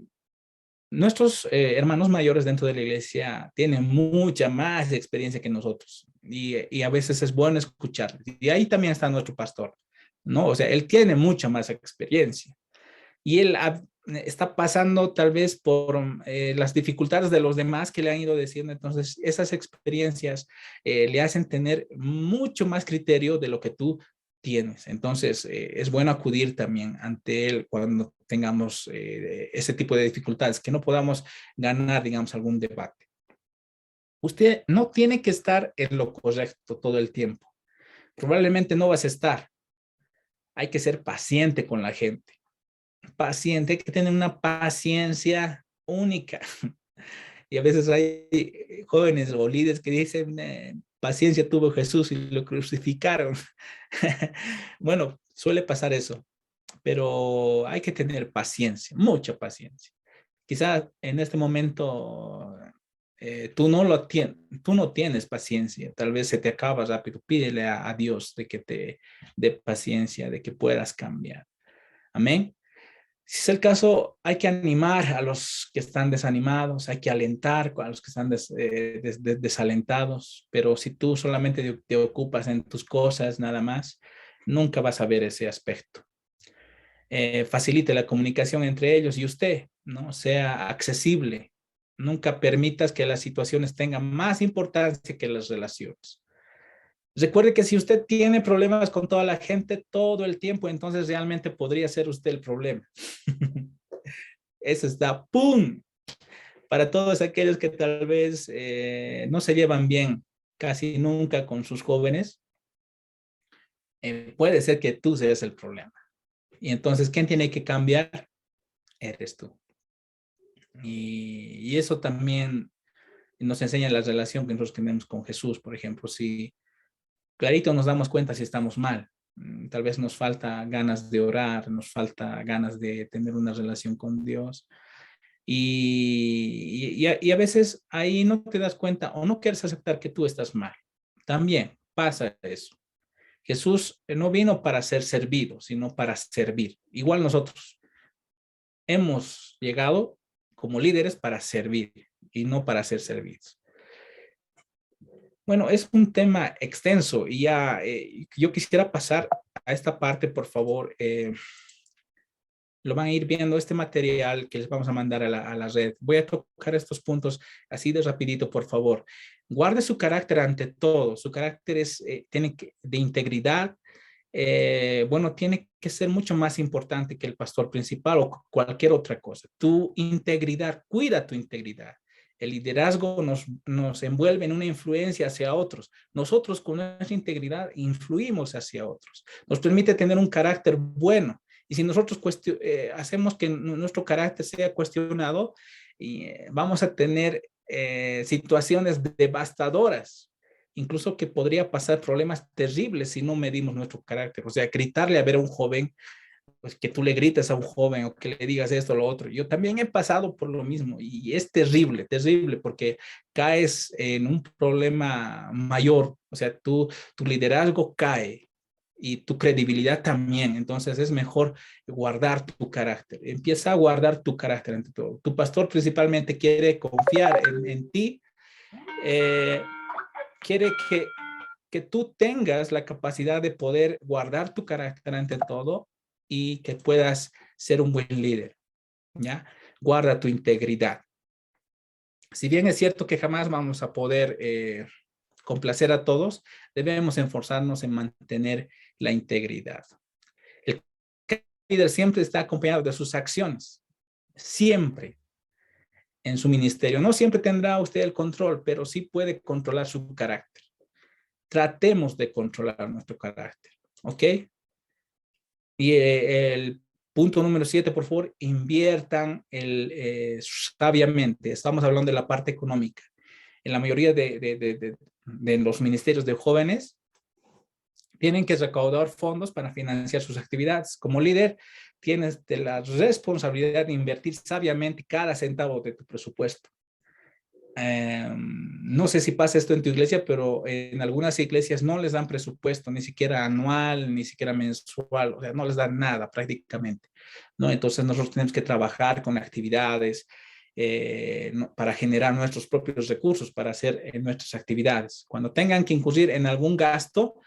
S1: Nuestros hermanos mayores dentro de la iglesia tienen mucha más experiencia que nosotros y a veces es bueno escucharles. Y ahí también está nuestro pastor, ¿no? O sea, él tiene mucha más experiencia y él está pasando tal vez por las dificultades de los demás que le han ido diciendo. Entonces, esas experiencias le hacen tener mucho más criterio de lo que tú tienes. Entonces, es bueno acudir también ante él cuando tengamos ese tipo de dificultades, que no podamos ganar, digamos, algún debate. Usted no tiene que estar en lo correcto todo el tiempo. probablemente no vas a estar. Hay que ser paciente con la gente. Paciente, hay que tener una paciencia única. Y a veces hay jóvenes o líderes que dicen, paciencia tuvo Jesús y lo crucificaron. Bueno, suele pasar eso, pero hay que tener paciencia, mucha paciencia. Quizás en este momento tú no tienes paciencia, tal vez se te acaba rápido. Pídele a Dios de que te dé paciencia, de que puedas cambiar. Amén. Si es el caso, hay que animar a los que están desanimados, hay que alentar a los que están desalentados, pero si tú solamente te ocupas en tus cosas nada más, nunca vas a ver ese aspecto. Facilite la comunicación entre ellos y usted, ¿no? Sea accesible. Nunca permitas que las situaciones tengan más importancia que las relaciones. Recuerde que si usted tiene problemas con toda la gente todo el tiempo, entonces realmente podría ser usted el problema. Eso está, ¡pum! Para todos aquellos que tal vez no se llevan bien casi nunca con sus jóvenes, puede ser que tú seas el problema. Y entonces, ¿quién tiene que cambiar? Eres tú. Y eso también nos enseña la relación que nosotros tenemos con Jesús, por ejemplo. Si clarito nos damos cuenta si estamos mal, tal vez nos falta ganas de orar, nos falta ganas de tener una relación con Dios. Y a veces ahí no te das cuenta o no quieres aceptar que tú estás mal. También pasa eso. Jesús no vino para ser servido, sino para servir. Igual nosotros hemos llegado como líderes para servir y no para ser servidos. Bueno, es un tema extenso y ya yo quisiera pasar a esta parte, por favor. Lo van a ir viendo este material que les vamos a mandar a la red. Voy a tocar estos puntos así de rapidito, por favor. Guarde su carácter ante todo. Su carácter tiene de integridad. Bueno, tiene que ser mucho más importante que el pastor principal o cualquier otra cosa. Tu integridad, cuida tu integridad. El liderazgo nos envuelve en una influencia hacia otros. Nosotros con nuestra integridad influimos hacia otros. Nos permite tener un carácter bueno. Y si nosotros hacemos que nuestro carácter sea cuestionado, vamos a tener situaciones devastadoras, incluso que podría pasar problemas terribles si no medimos nuestro carácter. O sea, gritarle a ver a un joven, pues que tú le grites a un joven o que le digas esto o lo otro. Yo también he pasado por lo mismo y es terrible, terrible, porque caes en un problema mayor. O sea, tu liderazgo cae y tu credibilidad también. Entonces es mejor guardar tu carácter. Empieza a guardar tu carácter ante todo. Tu pastor principalmente quiere confiar en ti, quiere que tú tengas la capacidad de poder guardar tu carácter ante todo y que puedas ser un buen líder, ¿ya? Guarda tu integridad. Si bien es cierto que jamás vamos a poder complacer a todos, debemos esforzarnos en mantener la integridad. El líder siempre está acompañado de sus acciones, siempre en su ministerio. No siempre tendrá usted el control, pero sí puede controlar su carácter. Tratemos de controlar nuestro carácter, ¿ok? Y el punto número 7, por favor, inviertan sabiamente. Estamos hablando de la parte económica. En la mayoría de los ministerios de jóvenes, tienen que recaudar fondos para financiar sus actividades. Como líder, tienes la responsabilidad de invertir sabiamente cada centavo de tu presupuesto. No sé si pasa esto en tu iglesia, pero en algunas iglesias no les dan presupuesto, ni siquiera anual, ni siquiera mensual, o sea, no les dan nada prácticamente, ¿no? Entonces nosotros tenemos que trabajar con actividades para generar nuestros propios recursos para hacer nuestras actividades. Cuando tengan que incurrir en algún gasto,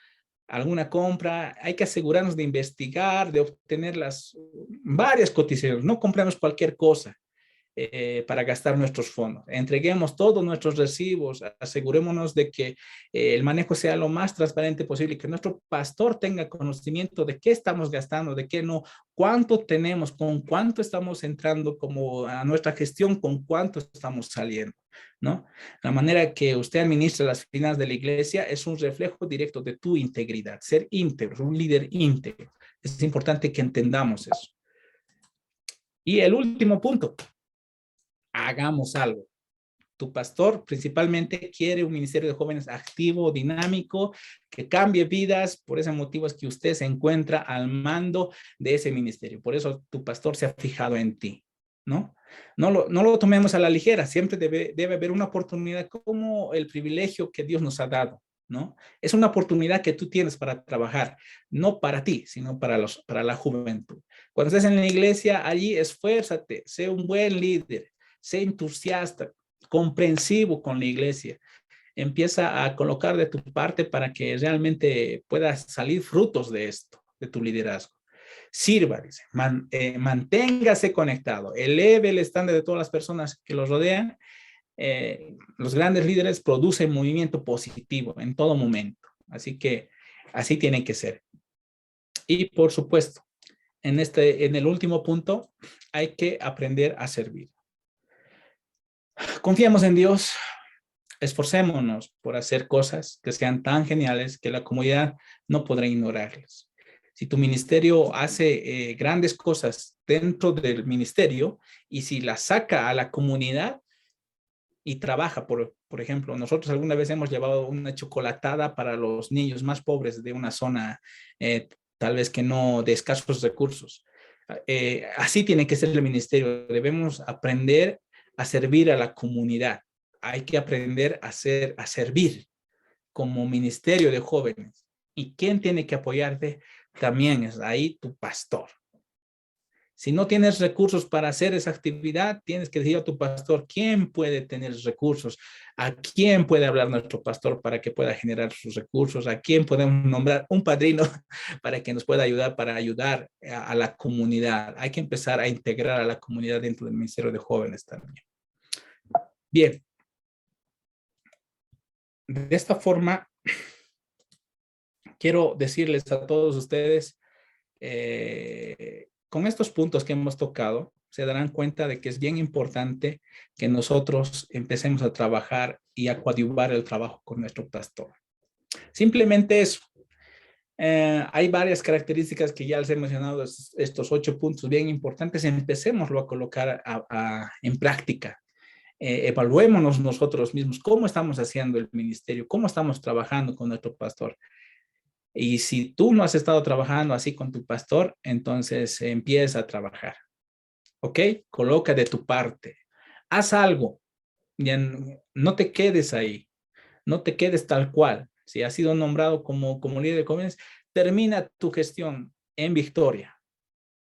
S1: alguna compra, hay que asegurarnos de investigar, de obtener varias cotizaciones, no compramos cualquier cosa. para gastar nuestros fondos. Entreguemos todos nuestros recibos, asegurémonos de que el manejo sea lo más transparente posible, que nuestro pastor tenga conocimiento de qué estamos gastando, de qué no, cuánto tenemos, con cuánto estamos entrando como a nuestra gestión, con cuánto estamos saliendo, ¿no? La manera que usted administra las finanzas de la iglesia es un reflejo directo de tu integridad, ser íntegro, un líder íntegro. Es importante que entendamos eso. Y el último punto, hagamos algo. Tu pastor principalmente quiere un ministerio de jóvenes activo, dinámico, que cambie vidas. Por ese motivo es que usted se encuentra al mando de ese ministerio. Por eso tu pastor se ha fijado en ti, ¿no? No lo tomemos a la ligera. Siempre debe haber una oportunidad como el privilegio que Dios nos ha dado, ¿no? Es una oportunidad que tú tienes para trabajar, no para ti, sino para la juventud. Cuando estés en la iglesia, allí esfuérzate, sé un buen líder, sé entusiasta, comprensivo con la iglesia. Empieza a colocar de tu parte para que realmente puedas salir frutos de esto, de tu liderazgo. Sirva, dice, manténgase conectado, eleve el estándar de todas las personas que los rodean. Los grandes líderes producen movimiento positivo en todo momento. Así que así tiene que ser. Y por supuesto, en el último punto, hay que aprender a servir. Confiemos en Dios, esforcémonos por hacer cosas que sean tan geniales que la comunidad no podrá ignorarlas. Si tu ministerio hace grandes cosas dentro del ministerio y si las saca a la comunidad y trabaja, por ejemplo, nosotros alguna vez hemos llevado una chocolatada para los niños más pobres de una zona tal vez que no de escasos recursos. Así tiene que ser el ministerio. Debemos aprender a servir a la comunidad. Hay que aprender a servir como ministerio de jóvenes. ¿Y quién tiene que apoyarte? También es ahí tu pastor. Si no tienes recursos para hacer esa actividad, tienes que decir a tu pastor quién puede tener recursos, a quién puede hablar nuestro pastor para que pueda generar sus recursos, a quién podemos nombrar un padrino para que nos pueda ayudar para ayudar a la comunidad. Hay que empezar a integrar a la comunidad dentro del Ministerio de Jóvenes también. Bien. De esta forma, quiero decirles a todos ustedes, con estos puntos que hemos tocado, se darán cuenta de que es bien importante que nosotros empecemos a trabajar y a coadyuvar el trabajo con nuestro pastor. Simplemente eso. Hay varias características que ya les he mencionado, estos 8 puntos bien importantes. Empecémoslo a colocar en práctica. Evaluémonos nosotros mismos cómo estamos haciendo el ministerio, cómo estamos trabajando con nuestro pastor. Y si tú no has estado trabajando así con tu pastor, entonces empieza a trabajar. ¿Ok? Coloca de tu parte. Haz algo. Ya no te quedes ahí. No te quedes tal cual. Si has sido nombrado como líder de jóvenes, termina tu gestión en victoria.